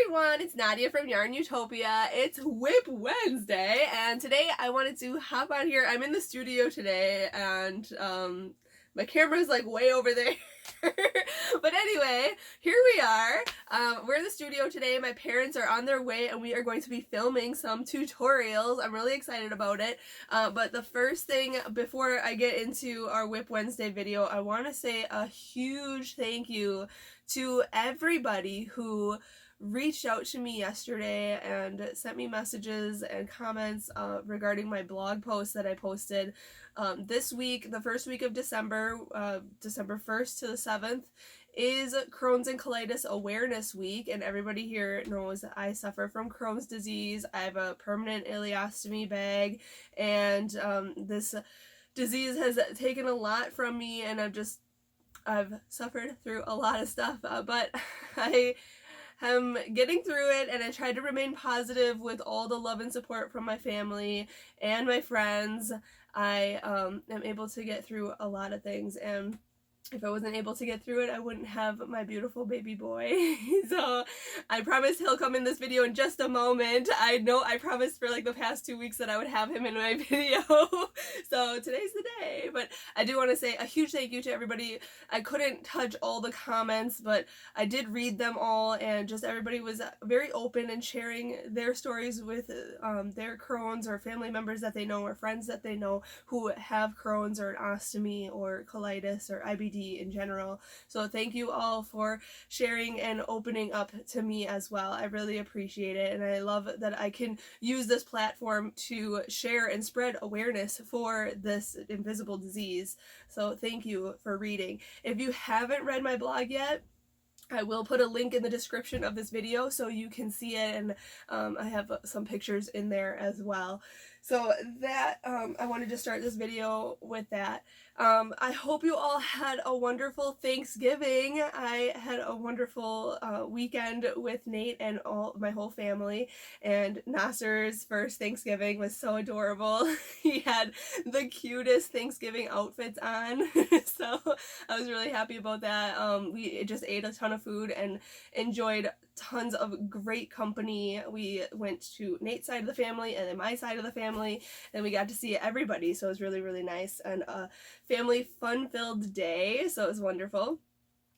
everyone, it's Nadia from YARNutopia. It's WIP Wednesday, and today I wanted to hop on here. I'm in the studio today, and my camera's like way over there. But anyway, here we are. We're in the studio today. My parents are on their way, and we are going to be filming some tutorials. I'm really excited about it. But the first thing, before I get into our WIP Wednesday video, I want to say a huge thank you to everybody who reached out to me yesterday and sent me messages and comments regarding my blog post that I posted this week. The first week of December, December 1st to the 7th, is Crohn's and Colitis Awareness Week, and everybody here knows that I suffer from Crohn's disease. I have a permanent ileostomy bag, and this disease has taken a lot from me, and I've suffered through a lot of stuff, but I am getting through it, and I tried to remain positive with all the love and support from my family and my friends. I am able to get through a lot of things, and if I wasn't able to get through it, I wouldn't have my beautiful baby boy. So I promise he'll come in this video in just a moment. I know I promised for like the past 2 weeks that I would have him in my video. So today's the day. But I do want to say a huge thank you to everybody. I couldn't touch all the comments, but I did read them all, and just everybody was very open and sharing their stories with their Crohn's or family members that they know or friends that they know who have Crohn's or an ostomy or colitis or IBD in general. So thank you all for sharing and opening up to me as well. I really appreciate it, and I love that I can use this platform to share and spread awareness for this invisible disease. So thank you for reading. If you haven't read my blog yet, I will put a link in the description of this video so you can see it, and I have some pictures in there as well. So that, I wanted to start this video with that. I hope you all had a wonderful Thanksgiving. I had a wonderful weekend with Nate and my whole family, and Nasser's first Thanksgiving was so adorable. He had the cutest Thanksgiving outfits on, so I was really happy about that. We just ate a ton of food and enjoyed tons of great company. We went to Nate's side of the family and then my side of the family, and we got to see everybody, so it was really, really nice, and a family fun-filled day, so it was wonderful.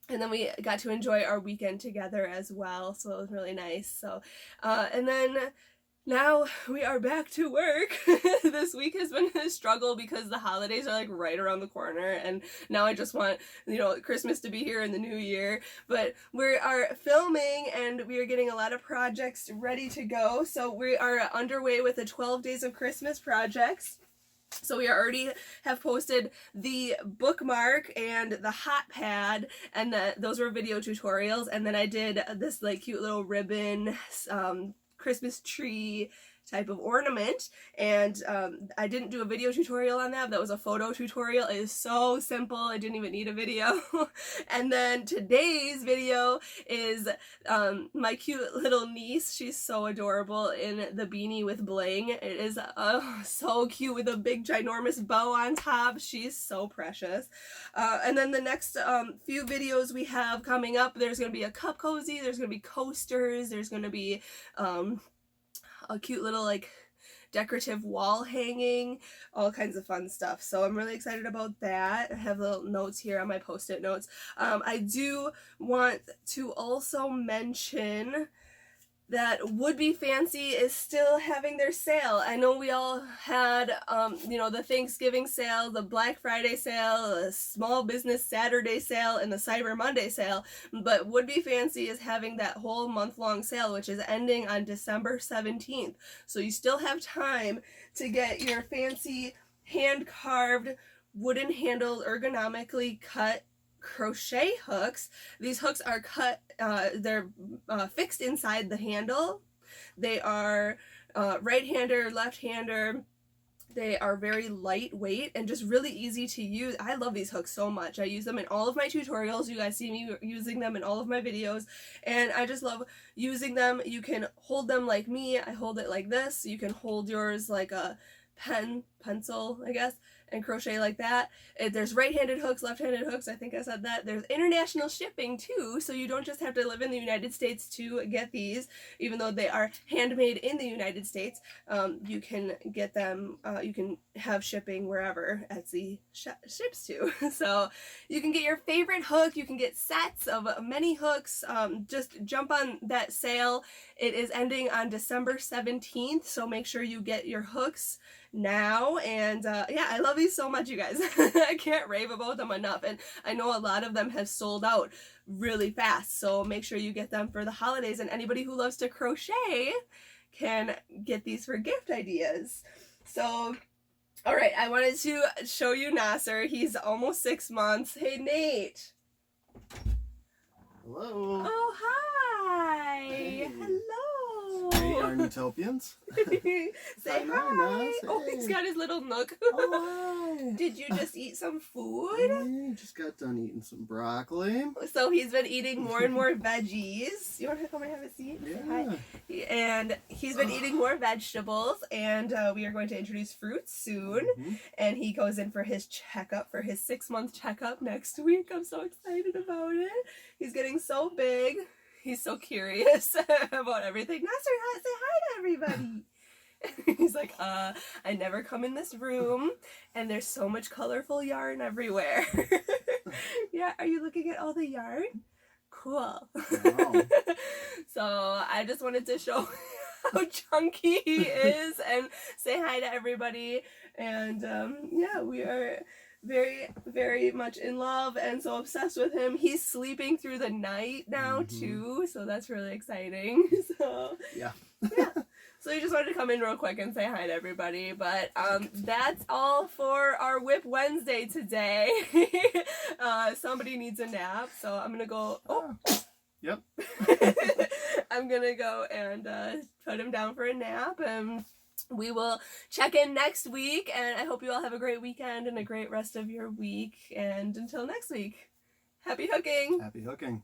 And then we got to enjoy our weekend together as well, so it was really nice. So and then now we are back to work. This week has been a struggle because the holidays are like right around the corner, and now I just want, you know, Christmas to be here in the new year. But we are filming, and we are getting a lot of projects ready to go. So we are underway with the 12 Days of Christmas projects. So we already have posted the bookmark and the hot pad, and those were video tutorials. And then I did this like cute little ribbon Christmas tree type of ornament, and I didn't do a video tutorial on that. That was a photo tutorial. It is so simple, I didn't even need a video. And then today's video is my cute little niece. She's so adorable in the beanie with bling. It is so cute with a big ginormous bow on top. She's so precious. And then the next few videos we have coming up, there's going to be a cup cozy, there's going to be coasters, there's going to be a cute little like decorative wall hanging, all kinds of fun stuff. So I'm really excited about that. I have little notes here on my post-it notes. I do want to also mention that Would Be Fancy is still having their sale. I know we all had, you know, the Thanksgiving sale, the Black Friday sale, the Small Business Saturday sale, and the Cyber Monday sale, but Would Be Fancy is having that whole month-long sale, which is ending on December 17th. So you still have time to get your fancy hand-carved, wooden-handled, ergonomically cut crochet hooks. These hooks are cut, they're fixed inside the handle. They are right-hander, left-hander. They are very lightweight and just really easy to use. I love these hooks so much. I use them in all of my tutorials. You guys see me using them in all of my videos, and I just love using them. You can hold them like me. I hold it like this. You can hold yours like a pencil, I guess, and crochet like that. There's right-handed hooks, left-handed hooks, I think I said that. There's international shipping too, so you don't just have to live in the United States to get these, even though they are handmade in the United States. You can get them, you can have shipping wherever Etsy ships to. So you can get your favorite hook, you can get sets of many hooks. Just jump on that sale. It is ending on December 17th, so make sure you get your hooks now. And yeah, I love these so much, you guys. I can't rave about them enough, and I know a lot of them have sold out really fast, so make sure you get them for the holidays, and anybody who loves to crochet can get these for gift ideas. So alright, I wanted to show you Nasser. He's almost 6 months. Hey Nate. Hello. Oh, hi. Hey. Hello. Hey, YARNutopians. Say hi. Nas. Oh, he's got his little nook. Oh, hi. Did you just eat some food? Hey, just got done eating some broccoli. So he's been eating more and more veggies. You want to come and have a seat? Say hi. Yeah. And he's been eating more vegetables, and we are going to introduce fruits soon. And he goes in for his checkup, for his 6-month checkup next week. I'm so excited about it. He's getting so big. He's so curious about everything. Nasser, say hi to everybody. He's like, I never come in this room, and there's so much colorful yarn everywhere. Yeah, are you looking at all the yarn? Cool. Wow. So I just wanted to show how chunky he is and say hi to everybody. And yeah, we are very, very much in love and so obsessed with him. He's sleeping through the night now too, so that's really exciting. So Yeah. Yeah. So we just wanted to come in real quick and say hi to everybody. But that's all for our WIP Wednesday today. Somebody needs a nap, so I'm gonna go. Oh. Yep. I'm gonna go and put him down for a nap, and we will check in next week. And I hope you all have a great weekend and a great rest of your week. And until next week, happy hooking. Happy hooking.